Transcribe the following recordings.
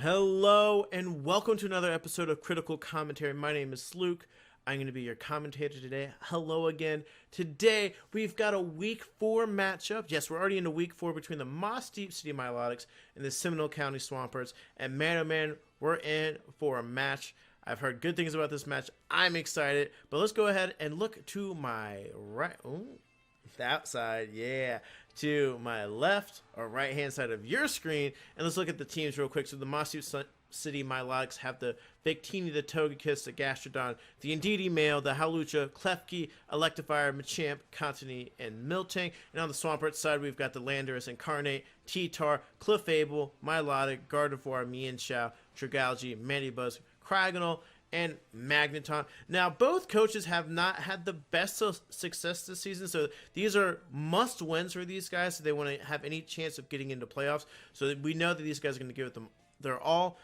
Hello and welcome to another episode of Critical Commentary. My name is Luke. I'm going to be your commentator today. Hello again. Today we've got a week 4 matchup. Yes, we're already into week 4 between the Mossdeep City Milotics and the Seminole County Swamperts. And man, oh man, we're in for a match. I've heard good things about this match. I'm excited. But let's go ahead and look to my right. Ooh, that side, yeah. To my left or right hand side of your screen, and let's look at the teams real quick. So the Mossdeep City Milotics have the Victini, the Togekiss, the Gastrodon, the Indeedee Male, the Hawlucha, Klefki, Electivire, Machamp, Contini, and Miltank. And on the Swampert side, we've got the Landorus, Incarnate, T-Tar, Clefable, Milotic, Gardevoir, Mienshao, Dragalge, Mandibuzz, Cryogonal, and Magneton. Now, both coaches have not had the best success this season, so these are must-wins for these guys if they want to have any chance of getting into playoffs. So we know that these guys are going to give it their all.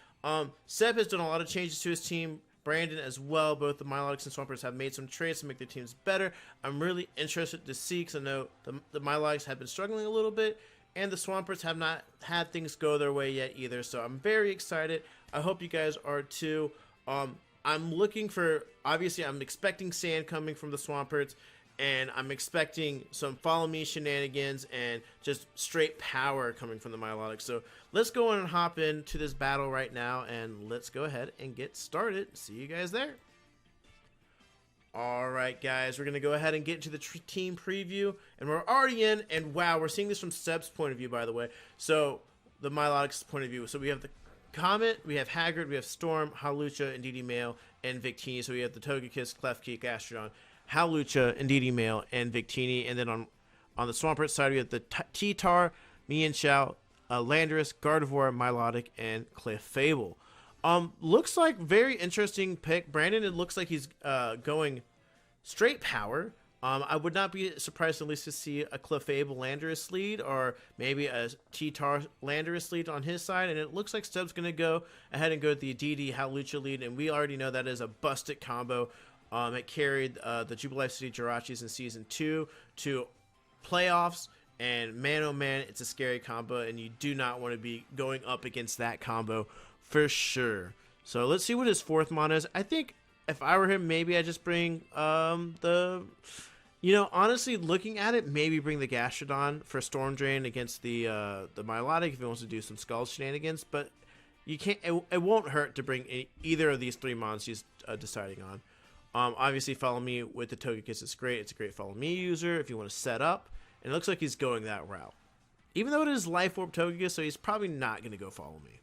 Seb has done a lot of changes to his team. Brandon as well. Both the Milotics and Swampers have made some trades to make their teams better. I'm really interested to see, because I know the Milotics have been struggling a little bit, and the Swampers have not had things go their way yet either. So I'm very excited. I hope you guys are too. I'm looking for, obviously, I'm expecting sand coming from the Swamperts, and I'm expecting some follow me shenanigans and just straight power coming from the Milotics. So let's go on and hop into this battle right now, and let's go ahead and get started. See you guys there. All right, guys, we're going to go ahead and get into the team preview, and we're already in, and wow, we're seeing this from Seb's point of view, by the way. So the Milotics point of view. So we have the Comet, we have Haggard, we have Storm, Hawlucha, Indeedee Male, and Victini. So we have the Togekiss, Klefki, Gastrodon, Hawlucha, Indeedee Male, and Victini. And then on the Swampert side, we have the T-Tar, Mienshao, Landorus, Gardevoir, Milotic, and Clefable. Looks like very interesting pick. Brandon, it looks like he's going straight power. I would not be surprised at least to see a Clefable Landorus lead, or maybe a T-Tar Landorus lead on his side. And it looks like Stubbs going to go ahead and go with the Indeedee Hawlucha lead, and we already know that is a busted combo. It carried the Jubilife City Jirachis in Season 2 to playoffs, and man oh man, it's a scary combo, and you do not want to be going up against that combo for sure. So let's see what his fourth mon is. I think if I were him, maybe I just bring honestly, looking at it, maybe bring the Gastrodon for Storm Drain against the Milotic if he wants to do some Skull shenanigans. But you can't. It won't hurt to bring either of these 3 mons he's deciding on. Obviously, Follow Me with the Togekiss is great. It's a great Follow Me user if you want to set up. And it looks like he's going that route. Even though it is Life Orb Togekiss, so he's probably not going to go Follow Me.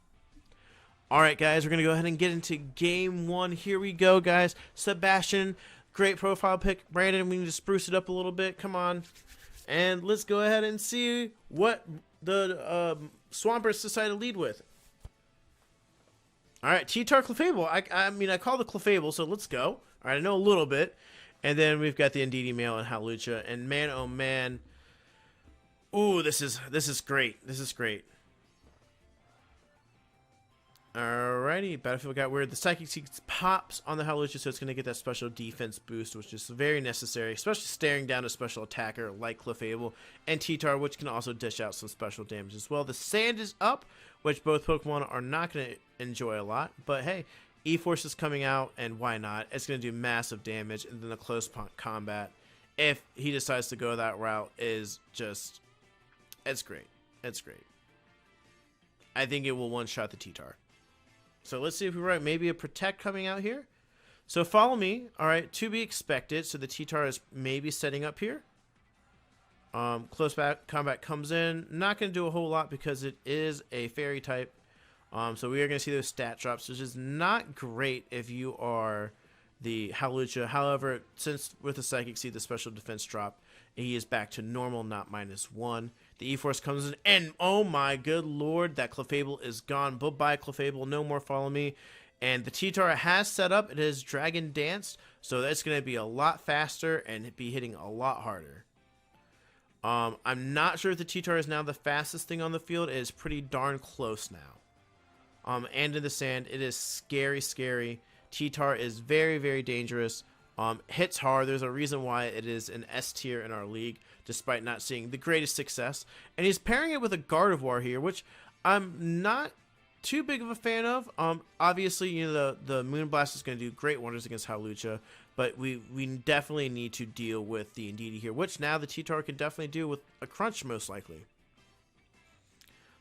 Alright, guys, we're going to go ahead and get into Game 1. Here we go, guys. Sebastian, great profile pick. Brandon, we need to spruce it up a little bit. Come on. And let's go ahead and see what the Swampers decide to lead with. Alright, T-Tar Clefable. I call the Clefable, so let's go. Alright, I know a little bit. And then we've got the Indeedee Male and Hawlucha. And man, oh man. Ooh, this is great. This is great. Alrighty, Battlefield got weird. The Psychic Seeds pops on the Hawlucha, so it's going to get that special defense boost, which is very necessary, especially staring down a special attacker like Clefable, and T-Tar, which can also dish out some special damage as well. The Sand is up, which both Pokemon are not going to enjoy a lot, but hey, E-Force is coming out, and why not? It's going to do massive damage, and then the close combat, if he decides to go that route, is just, it's great. It's great. I think it will one-shot the T-Tar. So let's see if we're right. Maybe a Protect coming out here. So Follow Me. All right, to be expected. So the T-Tar is maybe setting up here. Close combat comes in. Not going to do a whole lot because it is a fairy type. So we are going to see those stat drops, which is not great if you are the Hawlucha. However, since with the Psychic Seed, the special defense drop, he is back to normal, not -1. The E-Force comes in, and oh my good lord, that Clefable is gone. Bye-bye, Clefable. No more Follow Me. And the T-Tar has set up. It is Dragon Dance, so that's going to be a lot faster and be hitting a lot harder. I'm not sure if the T-Tar is now the fastest thing on the field. It is pretty darn close now. And in the sand, it is scary, scary. T-Tar is very, very dangerous. Hits hard. There's a reason why it is an S tier in our league, despite not seeing the greatest success. And he's pairing it with a Gardevoir here, which I'm not too big of a fan of. Obviously, you know, the Moonblast is going to do great wonders against Hawlucha, but we definitely need to deal with the Indeedee here, which now the T-Tar can definitely do with a Crunch most likely.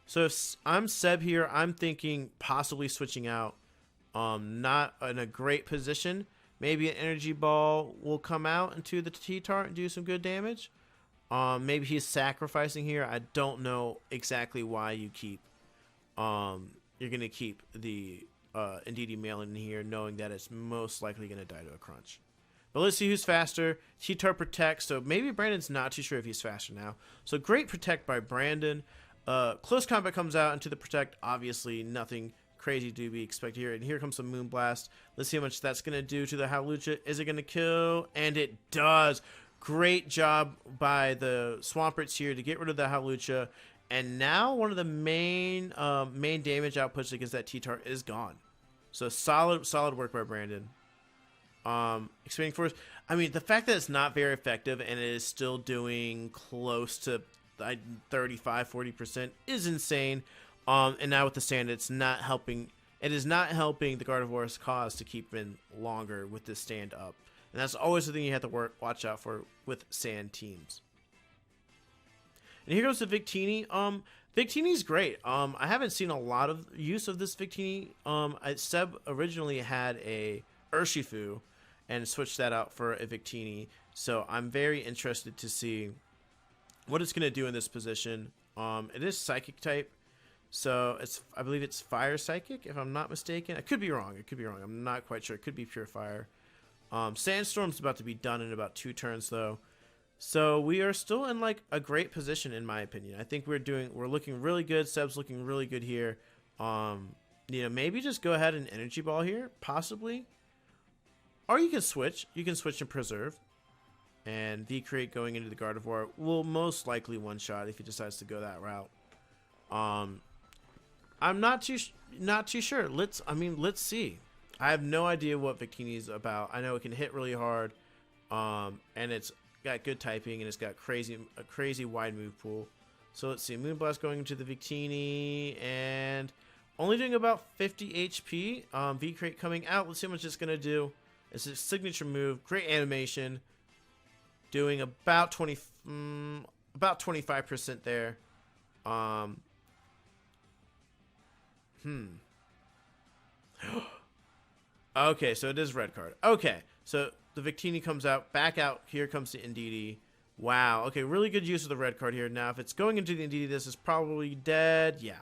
So if I'm Seb here, I'm thinking possibly switching out. Not in a great position. Maybe an Energy Ball will come out into the T-Tar and do some good damage. Maybe he's sacrificing here. I don't know exactly why you keep. You're gonna keep the Indeedee male in here, knowing that it's most likely gonna die to a Crunch. But let's see who's faster. T-Tar protects, so maybe Brandon's not too sure if he's faster now. So great protect by Brandon. Close Combat comes out into the protect. Obviously, nothing crazy to be expected here. And here comes some Moonblast. Let's see how much that's going to do to the Hawlucha. Is it going to kill? And it does. Great job by the Swamperts here to get rid of the Hawlucha. And now one of the main damage outputs against that T-Tar is gone. So solid work by Brandon. Expanding Force. I mean, the fact that it's not very effective and it is still doing close to 35-40% is insane. And now with the sand, it's not helping. It is not helping the Gardevoir's cause to keep in longer with this stand up, and that's always the thing you have to watch out for with sand teams. And here goes the Victini. Victini's great. I haven't seen a lot of use of this Victini. Seb originally had a Urshifu and switched that out for a Victini, so I'm very interested to see what it's going to do in this position. It is Psychic type, so I believe it's Fire Psychic, if I'm not mistaken. I could be wrong. I'm not quite sure. It could be pure Fire. Sandstorm's about to be done in about 2 turns, though. So we are still in like a great position, in my opinion. I think we're looking really good. Seb's looking really good here. You know, maybe just go ahead and Energy Ball here, possibly. Or you can switch. You can switch and Preserve. And V-Create going into the Gardevoir will most likely one-shot if he decides to go that route. I'm not too sure. Let's see. I have no idea what Victini's about. I know it can hit really hard, and it's got good typing, and it's got a crazy wide move pool. So let's see. Moonblast going into the Victini, and only doing about 50 HP. V-Create coming out. Let's see how much it's gonna do. It's a signature move. Great animation. Doing about 25% there. Okay, so it is red card. Okay, so the Victini comes out, back out. Here comes the Indeedee. Wow. Okay, really good use of the red card here. Now, if it's going into the Indeedee, this is probably dead. Yeah.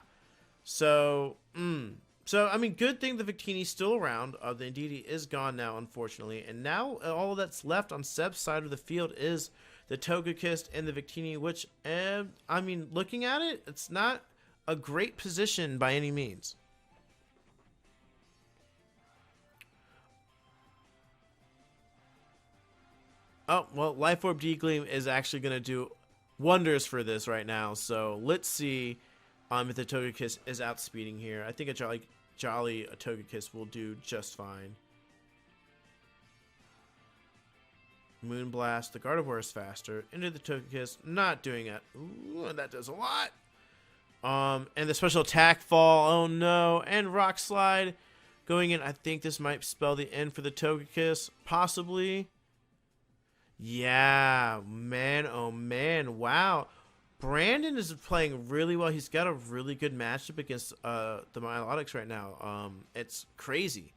So, I mean, good thing the Victini's still around. The Indeedee is gone now, unfortunately. And now all that's left on Seb's side of the field is the Togekiss and the Victini, which, I mean, looking at it, it's not a great position by any means. Oh, well, Life Orb D-Gleam is actually going to do wonders for this right now. So let's see if the Togekiss is outspeeding here. I think a Jolly Togekiss will do just fine. Moonblast. The Gardevoir is faster. Into the Togekiss. Not doing it. Ooh, that does a lot. And the special attack fall. Oh, no. And Rock Slide going in. I think this might spell the end for the Togekiss. Possibly. Yeah, man, oh man, wow. Brandon is playing really well. He's got a really good matchup against the Milotics right now. It's crazy.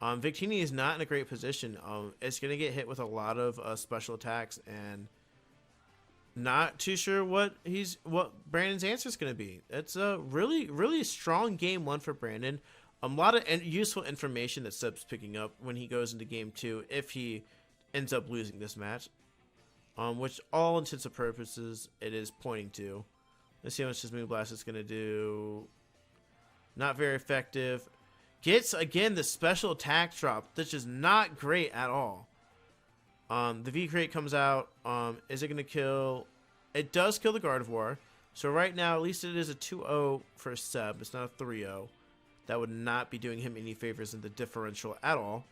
Victini is not in a great position. It's going to get hit with a lot of special attacks, and not too sure what Brandon's answer is going to be. It's a really strong game 1 for Brandon. A lot of useful information that Seb's picking up when he goes into game 2 if he ends up losing this match, which all intents and purposes it is pointing to. Let's see how much this Moonblast is going to do. Not very effective. Gets again the special attack drop, which is not great at all. The V-Crate comes out. Is it going to kill? It does kill the Gardevoir. So right now, at least it is a 2-0 for Seb. It's not a 3-0. That would not be doing him any favors in the differential at all.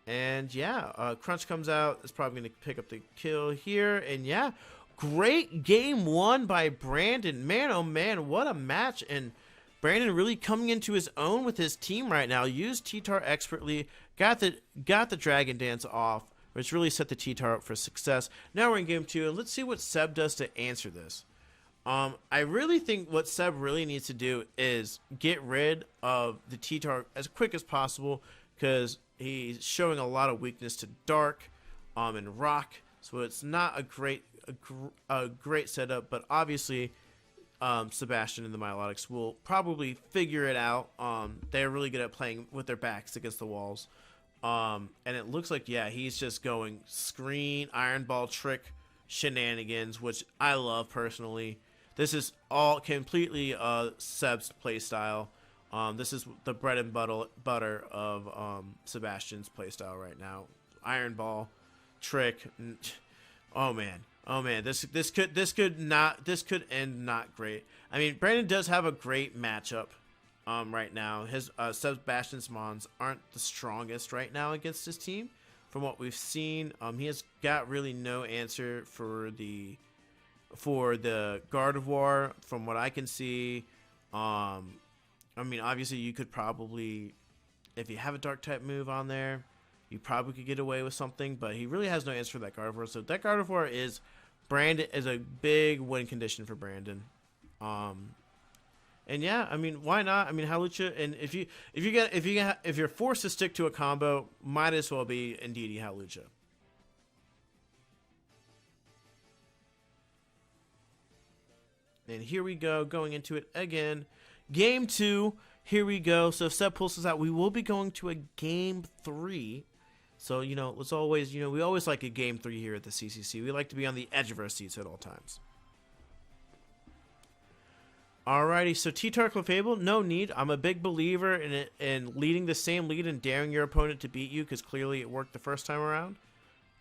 And yeah, Crunch comes out. It's probably going to pick up the kill here. And yeah, great game 1 by Brandon. Man, oh man, what a match. And Brandon really coming into his own with his team right now. Used T-Tar expertly, got the Dragon Dance off, which really set the T-Tar up for success. Now we're in game 2, and let's see what Seb does to answer this. I really think what Seb really needs to do is get rid of the T-Tar as quick as possible, because he's showing a lot of weakness to Dark and Rock, so it's not a great setup, but obviously Sebastian and the Milotics will probably figure it out. They're really good at playing with their backs against the walls. And it looks like, yeah, he's just going screen, iron ball trick shenanigans, which I love personally. This is all completely Seb's playstyle. This is the bread and butter of Sebastian's playstyle right now. Iron ball trick. Oh man. This could end not great. I mean, Brandon does have a great matchup right now. His Sebastian's Mons aren't the strongest right now against his team. From what we've seen, he has got really no answer for the Gardevoir. From what I can see, I mean, obviously you could probably, if you have a dark type move on there, you probably could get away with something, but he really has no answer for that Gardevoir. So that Gardevoir is a big win condition for Brandon. And yeah, I mean, why not? I mean, Hawlucha, and if you're forced to stick to a combo, might as well be Indeedee Hawlucha. And here we go, going into it again. Game 2, here we go. So if Seb pulls us out, we will be going to a game 3. So, you know, let's always, you know, we always like a game 3 here at the CCC. We like to be on the edge of our seats at all times. Alrighty, so T-Tar Clefable, no need. I'm a big believer in leading the same lead and daring your opponent to beat you, because clearly it worked the first time around.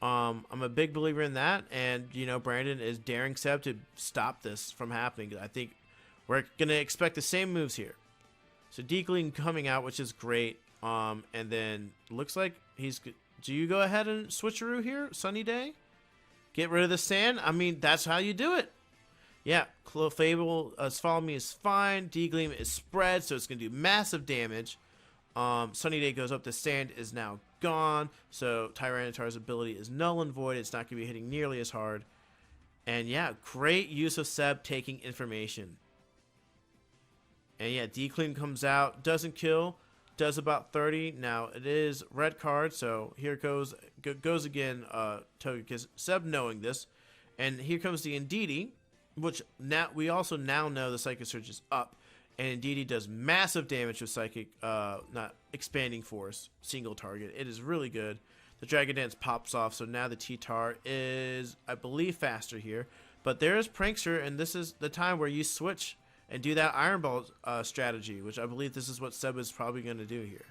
I'm a big believer in that, and, you know, Brandon is daring Seb to stop this from happening. I think we're going to expect the same moves here. So Deekling coming out, which is great, and then looks like he's... Do you go ahead and switcheroo here, Sunny Day? Get rid of the sand? I mean, that's how you do it. Yeah, Clefable, Follow Me is fine. D-Gleam is spread, so it's going to do massive damage. Sunny Day goes up, the sand is now gone, so Tyranitar's ability is null and void. It's not going to be hitting nearly as hard. And yeah, great use of Seb taking information. And yeah, D-Clean comes out, doesn't kill, does about 30. Now, it is red card, so here goes again, Togekiss, Seb knowing this. And here comes the Indeedee, which now we also now know the Psychic Surge is up. And Indeedee does massive damage with Psychic, not Expanding Force, single target. It is really good. The Dragon Dance pops off, so now the T-Tar is, I believe, faster here. But there is Prankster, and this is the time where you switch and do that Iron Ball strategy, which I believe this is what Seb is probably going to do here.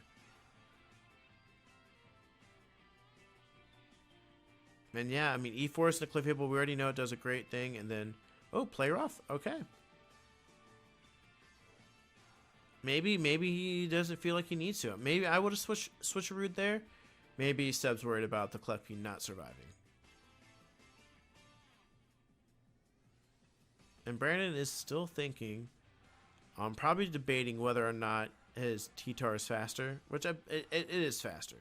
And yeah, I mean, E-Force and the Clefable, we already know it does a great thing. And then, oh, play rough. Okay. Maybe he doesn't feel like he needs to. Maybe I would have switch a route there. Maybe Seb's worried about the Klefki not surviving. And Brandon is still thinking. I'm probably debating whether or not his T-Tar is faster, which it is faster.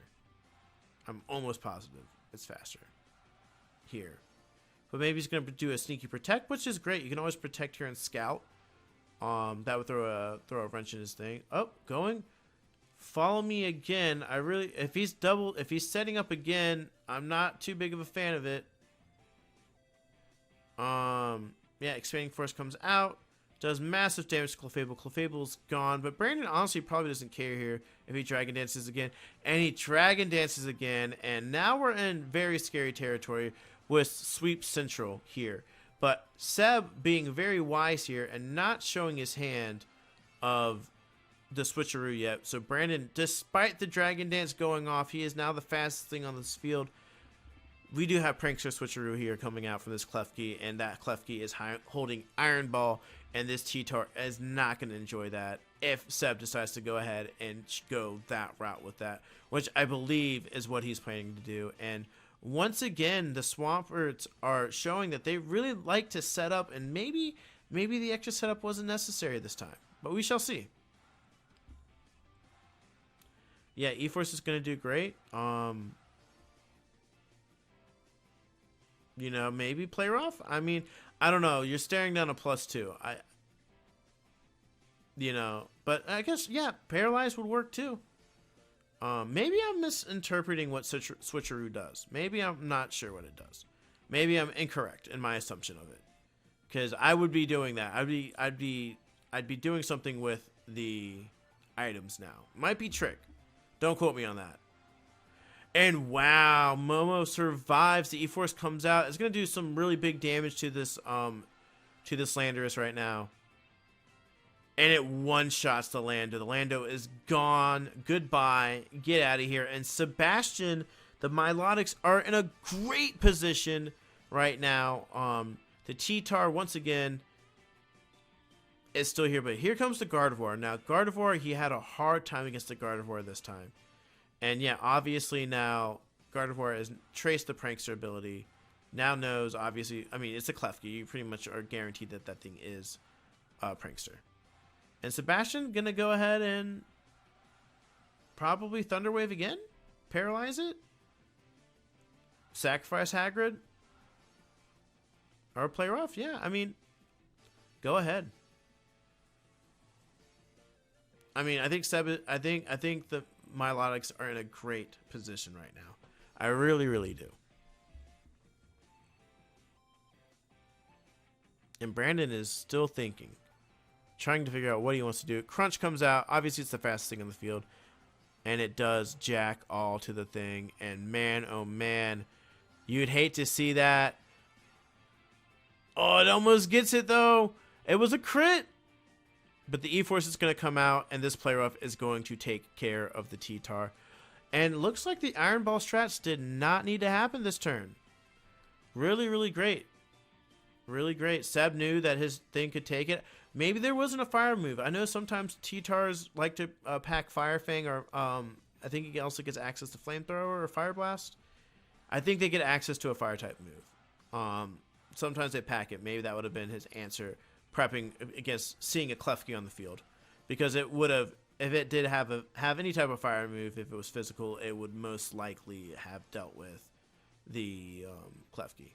I'm almost positive it's faster here. But maybe he's going to do a sneaky protect, which is great. You can always protect here and scout. That would throw a wrench in his thing. Oh, going. Follow Me again. If he's setting up again, I'm not too big of a fan of it. Yeah, Expanding Force comes out. Does massive damage to Clefable. Clefable's gone. But Brandon honestly probably doesn't care here if he Dragon Dances again. And he Dragon Dances again. And now we're in very scary territory with Sweep Central here. But Seb being very wise here and not showing his hand of the switcheroo yet. So Brandon, despite the Dragon Dance going off, he is now the fastest thing on this field. We do have Prankster switcheroo here coming out from this Klefki, and that Klefki is holding Iron Ball, and this T-Tar is not going to enjoy that if Seb decides to go ahead and go that route with that, which I believe is what he's planning to do. And once again, the Swamperts are showing that they really like to set up, and maybe the extra setup wasn't necessary this time, but we shall see. yeah, E-Force is going to do great. You know, maybe play rough. I mean, I don't know. You're staring down a +2. You know, but I guess, yeah, paralyze would work too. Maybe I'm misinterpreting what switcheroo does. Maybe I'm not sure what it does. Maybe I'm incorrect in my assumption of it, because I would be doing that. I'd be doing something with the items now. Might be trick. Don't quote me on that. And wow, Momo survives. The E-Force comes out. It's gonna do some really big damage to this Landorus right now. And it one-shots the Lando. The Lando is gone. Goodbye. Get out of here. And Sebastian, the Milotics are in a great position right now. The Cheetar, once again, is still here. But here comes the Gardevoir. Now, Gardevoir, he had a hard time against the Gardevoir this time. And yeah, obviously now, Gardevoir has traced the Prankster ability. Now knows, obviously, I mean, it's a Klefki. You pretty much are guaranteed that that thing is a Prankster. And Sebastian gonna go ahead and probably Thunder Wave again, paralyze it, sacrifice Hagrid, or play rough. Yeah, I mean, go ahead. I mean, I think the Milotics are in a great position right now. I really, really do. And Brandon is still thinking. Trying to figure out what he wants to do. Crunch comes out. Obviously, it's the fastest thing on the field. And it does jack all to the thing. And man, oh man, you'd hate to see that. Oh, it almost gets it, though. It was a crit. But the E-Force is going to come out, and this play rough is going to take care of the T-Tar. And looks like the Iron Ball strats did not need to happen this turn. Really, really great. Really great. Seb knew that his thing could take it. Maybe there wasn't a fire move. I know sometimes T-Tars like to pack Fire Fang, or I think he also gets access to Flamethrower or Fire Blast. I think they get access to a fire type move. Sometimes they pack it. Maybe that would have been his answer, prepping against seeing a Klefki on the field, because it would have, if it did have any type of fire move, if it was physical, it would most likely have dealt with the Klefki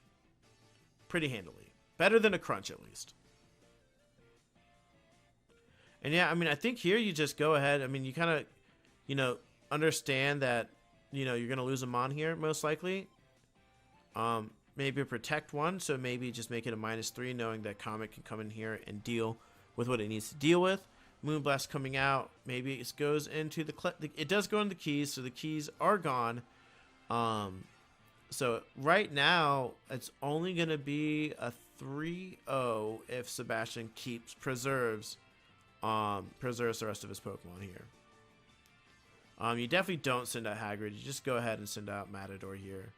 pretty handily, better than a Crunch at least. And yeah, I mean, I think here you just go ahead. I mean, you kind of, you know, understand that, you know, you're going to lose a Mon here, most likely. Maybe a Protect one, so maybe just make it a -3, knowing that Comet can come in here and deal with what it needs to deal with. Moonblast coming out. Maybe it goes into it does go into the keys, so the keys are gone. So right now, it's only going to be a 3-0 if Sebastian preserves the rest of his Pokemon here. You definitely don't send out Hagrid. You just go ahead and send out Matador here.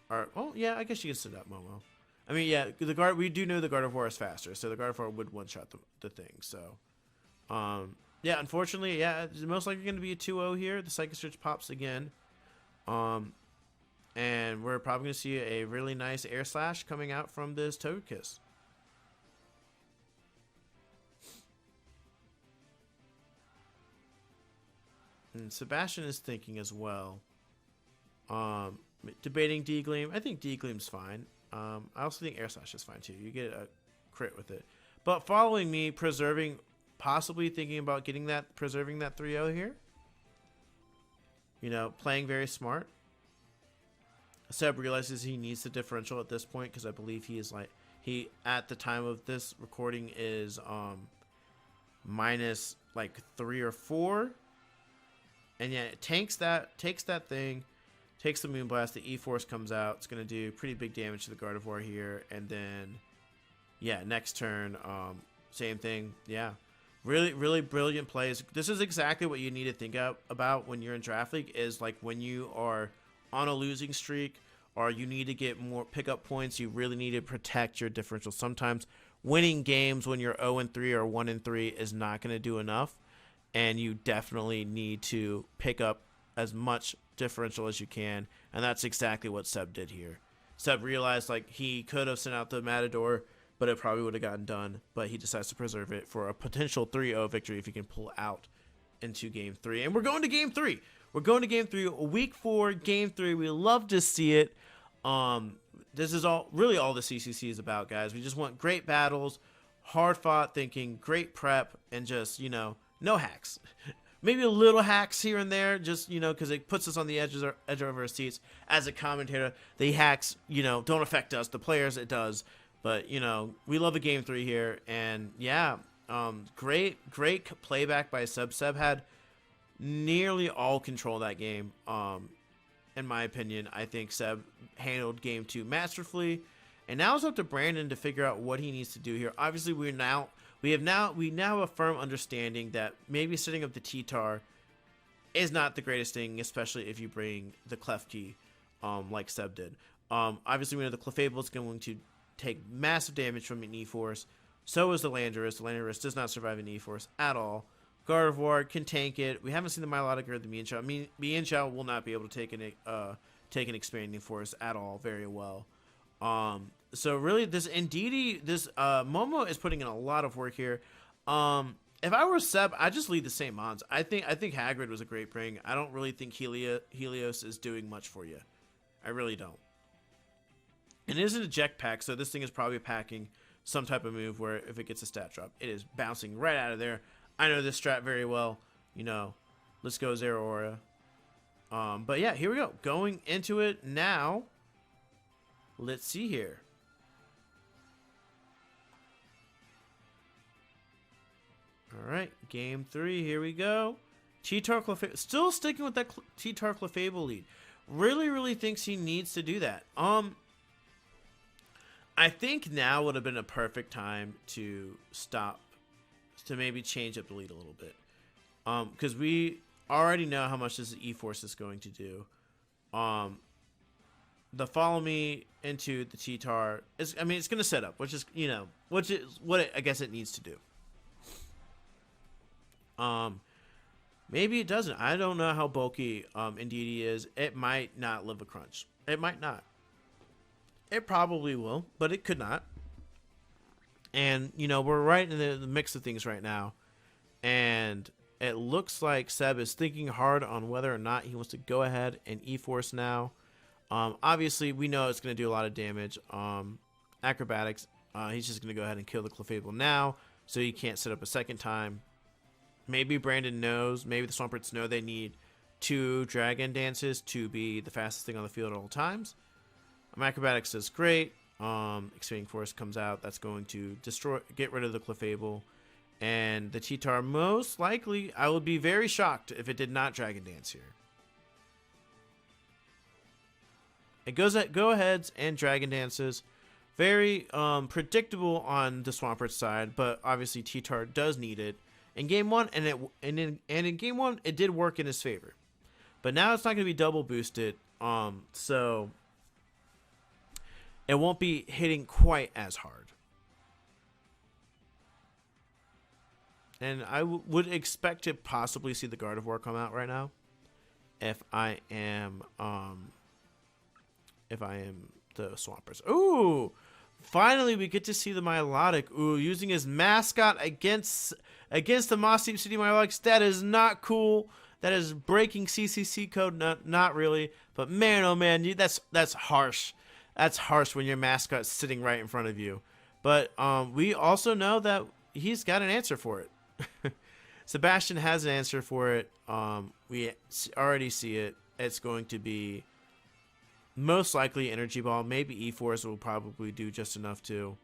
Or, oh yeah, I guess you can send out Momo. I mean, yeah, we do know the Gardevoir is faster, so the Gardevoir would one-shot the thing. So, yeah, unfortunately, yeah, it's most likely going to be a 2-0 here. The Psychic Surge pops again. And we're probably going to see a really nice Air Slash coming out from this Togekiss. And Sebastian is thinking as well. Debating D-Gleam. I think D-Gleam's fine. I also think Air Slash is fine too. You get a crit with it. But following me, possibly thinking about preserving that 3-0 here. You know, playing very smart. Seb realizes he needs the differential at this point, because I believe he at the time of this recording is minus like 3 or 4. And yeah, it takes that thing, takes the Moonblast, the E-Force comes out. It's going to do pretty big damage to the Gardevoir here. And then, yeah, next turn, same thing. Yeah, really, really brilliant plays. This is exactly what you need to think about when you're in Draft League, is like when you are on a losing streak or you need to get more pickup points, you really need to protect your differential. Sometimes winning games when you're 0-3 or 1-3 is not going to do enough. And you definitely need to pick up as much differential as you can. And that's exactly what Seb did here. Seb realized like he could have sent out the Matador, but it probably would have gotten done. But he decides to preserve it for a potential 3-0 victory if he can pull out into game 3. And we're going to game 3. We're going to game 3, week 4, game 3. We love to see it. This is really all the CCC is about, guys. We just want great battles, hard fought thinking, great prep, and just, no hacks. Maybe a little hacks here and there, just, because it puts us on the edge of our seats. As a commentator, the hacks, don't affect us. The players, it does. But, we love a game 3 here. And, yeah, great playback by Seb. Seb had nearly all control of that game. In my opinion, I think Seb handled game 2 masterfully. And now it's up to Brandon to figure out what he needs to do here. Obviously, we now have a firm understanding that maybe setting up the T-Tar is not the greatest thing, especially if you bring the Klefki, like Seb did. Obviously, we know the Clefable is going to take massive damage from an E-Force. So is the Landorus. The Landorus does not survive an E-Force at all. Gardevoir can tank it. We haven't seen the Milotic or the Mienshao. I mean, Mienshao will not be able to take an expanding force at all very well. So really, this Indeedee, this Momo is putting in a lot of work here. If I were Seb, I'd just lead the same mons. I think Hagrid was a great bring. I don't really think Helios is doing much for you. I really don't. And it is an eject pack, so this thing is probably packing some type of move where if it gets a stat drop, it is bouncing right out of there. I know this strat very well. Let's go Zeraora. But yeah, here we go. Going into it now. Let's see here. All right, game 3. Here we go. T-Tar Clefable, still sticking with that T-Tar Clefable lead. Really thinks he needs to do that. I think now would have been a perfect time to stop, to maybe change up the lead a little bit. Because we already know how much this E-Force is going to do. The follow me into the T-Tar is, it's going to set up, which is what I guess it needs to do. Maybe it doesn't. I don't know how bulky Indeedee is. It might not live a crunch. It might not. It probably will, but it could not. And, we're right in the mix of things right now. And it looks like Seb is thinking hard on whether or not he wants to go ahead and E-Force now. Obviously, we know it's going to do a lot of damage. Acrobatics, he's just going to go ahead and kill the Clefable now, so he can't set up a second time. Maybe Brandon knows, maybe the Swamperts know they need 2 Dragon Dances to be the fastest thing on the field at all times. Acrobatics is great. Expanding Force comes out. That's going to get rid of the Clefable. And the T-Tar, most likely, I would be very shocked if it did not Dragon Dance here. It goes at go-aheads and Dragon Dances. Very predictable on the Swamperts side, but obviously T-Tar does need it. In game 1, and in game 1, it did work in his favor. But now it's not going to be double boosted, so it won't be hitting quite as hard. And I would expect to possibly see the Gardevoir come out right now, if I am the Swampers. Ooh, finally we get to see the Milotic. Ooh, using his mascot against the Mossdeep City Milotics. That is not cool. That is breaking CCC code. Not really, but man, oh man, that's harsh. That's harsh when your mascot's sitting right in front of you. But we also know that he's got an answer for it. Sebastian has an answer for it. We already see it. It's going to be most likely Energy Ball. Maybe E-Force will probably do just enough too.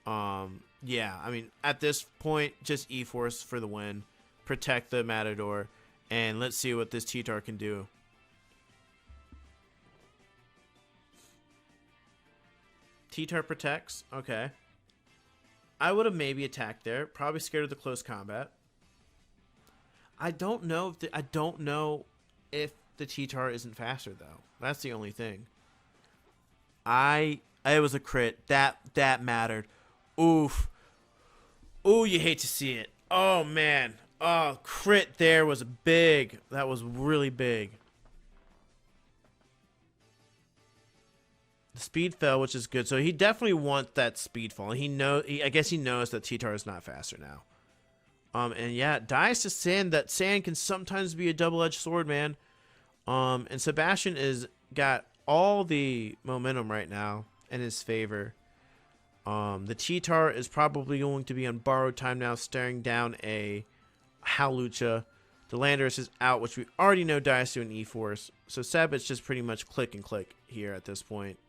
Yeah, at this point, just E-Force for the win. Protect the Matador. And let's see what this T-Tar can do. T-Tar protects. Okay. I would have maybe attacked there. Probably scared of the close combat. I don't know if the T-Tar isn't faster though. That's the only thing. It was a crit. That mattered. Oof. Ooh, you hate to see it. Oh man. Oh, crit there was big. That was really big. The speed fell, which is good. So he definitely wants that speed fall. I guess he knows that T-Tar is not faster now. And yeah, dies to sand. That sand can sometimes be a double-edged sword, man. And Sebastian is got all the momentum right now in his favor. The Cheetar is probably going to be on borrowed time now, staring down a Hawlucha. The Landorus is out, which we already know dies to an E-Force. So Seb, it's just pretty much click and click here at this point.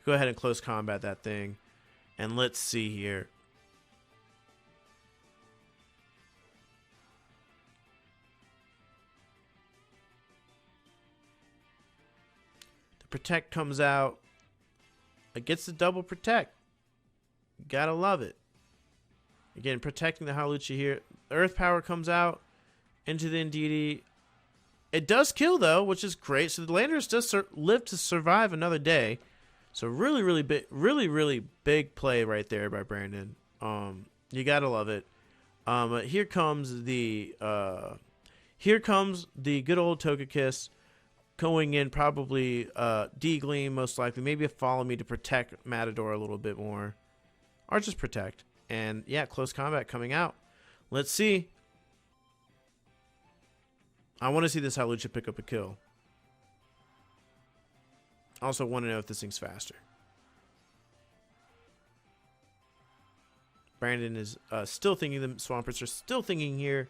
Go ahead and close combat that thing. And let's see here. The Protect comes out. It gets the double Protect. Gotta love it. Again, protecting the Hawlucha here. Earth Power comes out into the Indeedee. It does kill, though, which is great. So the Landorus does live to survive another day. So really big play right there by Brandon. You gotta love it. Here comes the good old Togekiss going in, probably D-Gleam most likely, maybe a Follow Me to protect Matador a little bit more, or just protect. And yeah, close combat coming out. Let's see. I want to see this Hawlucha pick up a kill. Also want to know if this thing's faster. Brandon is still thinking, the Swamperts are still thinking here.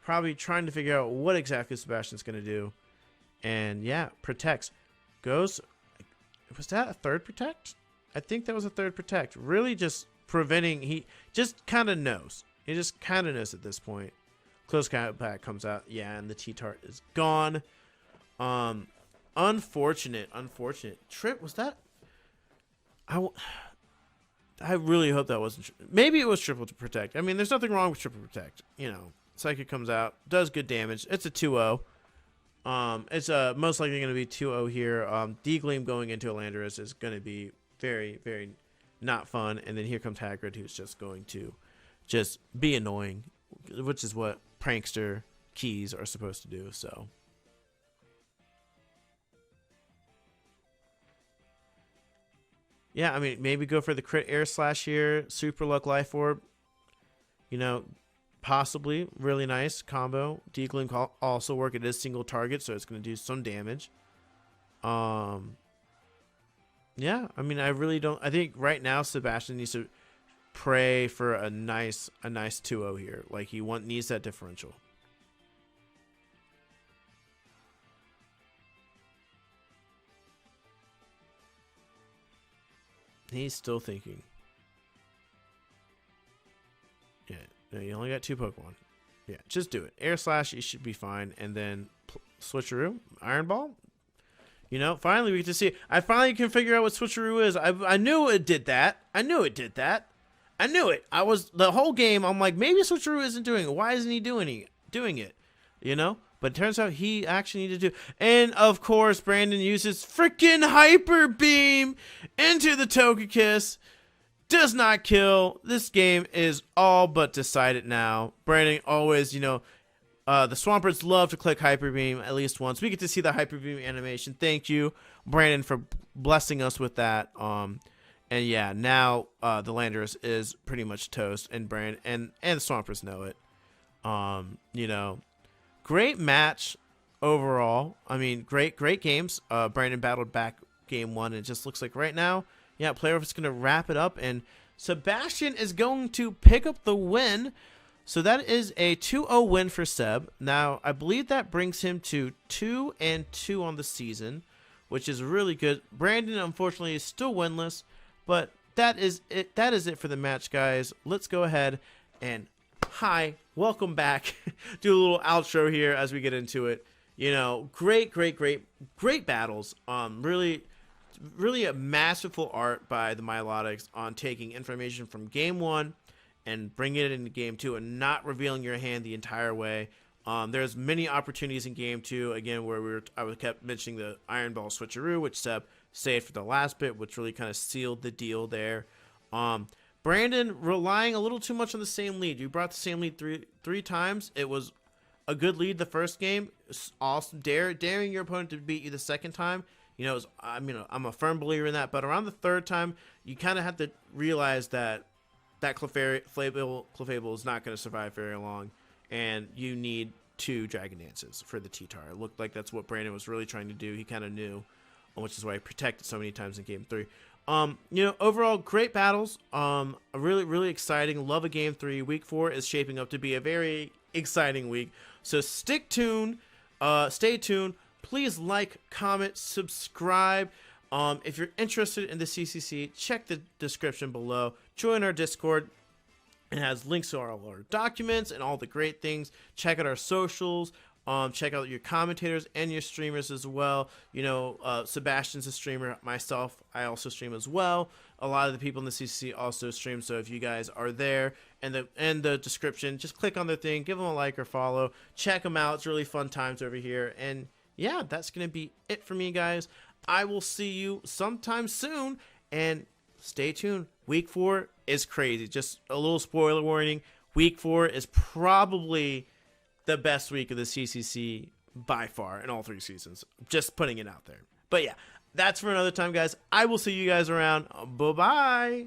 Probably trying to figure out what exactly Sebastian's going to do. And yeah, protects. Goes. Was that a third protect? I think that was a third protect. Really just preventing. He just kind of knows. He just kind of knows at this point. Close combat comes out. Yeah, and the T-Tart is gone. Unfortunate. Trip, was that? I really hope that wasn't. Maybe it was triple to protect. I mean, there's nothing wrong with triple protect. You know, Psychic comes out, does good damage. It's a 2-0. It's most likely going to be 2-0 here. D-Gleam going into a Landorus is going to be very, very not fun. And then here comes Hagrid, who's just going to just be annoying, which is what prankster keys are supposed to do. So. Yeah, I mean, maybe go for the crit air slash here. Super luck life orb. You know, possibly really nice combo. D-Gleam also work. It is single target, so it's going to do some damage. Yeah, I mean, I really don't. I think right now Sebastian needs to pray for a nice 2-0 here. Like he needs that differential. He's still thinking. Yeah, no, you only got 2 Pokemon. Yeah, just do it. Air Slash, you should be fine. And then Switcheroo, Iron Ball. You know, finally we get to see it. I finally can figure out what Switcheroo is. I knew it did that. I knew it. I was the whole game. I'm like, maybe Switcheroo isn't doing it. Why isn't he doing it? You know. But it turns out he actually needed to. And, of course, Brandon uses freaking Hyper Beam into the Togekiss. Does not kill. This game is all but decided now. Brandon always, you know, the Swamperts love to click Hyper Beam at least once. We get to see the Hyper Beam animation. Thank you, Brandon, for blessing us with that. And, yeah, now the Landorus is pretty much toast. And Brandon and the Swampers know it. You know. Great match overall. I mean, great games. Brandon battled back game 1. And it just looks like right now, yeah, Playoff is going to wrap it up. And Sebastian is going to pick up the win. So that is a 2-0 win for Seb. Now, I believe that brings him to 2-2 on the season, which is really good. Brandon, unfortunately, is still winless. But that is it. That is it for the match, guys. Let's go ahead and hi, welcome back. Do a little outro here as we get into it. You know, great battles. Really a masterful art by the Milotics on taking information from game 1 and bringing it into game 2 and not revealing your hand the entire way. There's many opportunities in game 2 again where I kept mentioning the Iron Ball Switcheroo, which Seb saved for the last bit, which really kind of sealed the deal there. Brandon relying a little too much on the same lead. You brought the same lead three times. It was a good lead the first game. Awesome. Daring your opponent to beat you the second time. You know, I'm a firm believer in that. But around the third time, you kind of have to realize that that Clefable is not going to survive very long, and you need 2 Dragon Dances for the T-Tar. It looked like that's what Brandon was really trying to do. He kind of knew, which is why he protected so many times in Game 3. Overall, great battles. Really, really exciting. Love a Game 3. Week 4 is shaping up to be a very exciting week. So stay tuned. Please like, comment, subscribe. If you're interested in the CCC, check the description below. Join our Discord. It has links to all our documents and all the great things. Check out our socials. Check out your commentators and your streamers as well. Sebastian's a streamer. Myself, I also stream as well. A lot of the people in the CCC also stream. So if you guys are there and the description, just click on the thing, give them a like or follow. Check them out. It's really fun times over here. And yeah, that's going to be it for me, guys. I will see you sometime soon. And stay tuned. Week 4 is crazy. Just a little spoiler warning. Week 4 is probably the best week of the CCC by far in all 3 seasons. Just putting it out there. But yeah, that's for another time, guys. I will see you guys around. Bye-bye.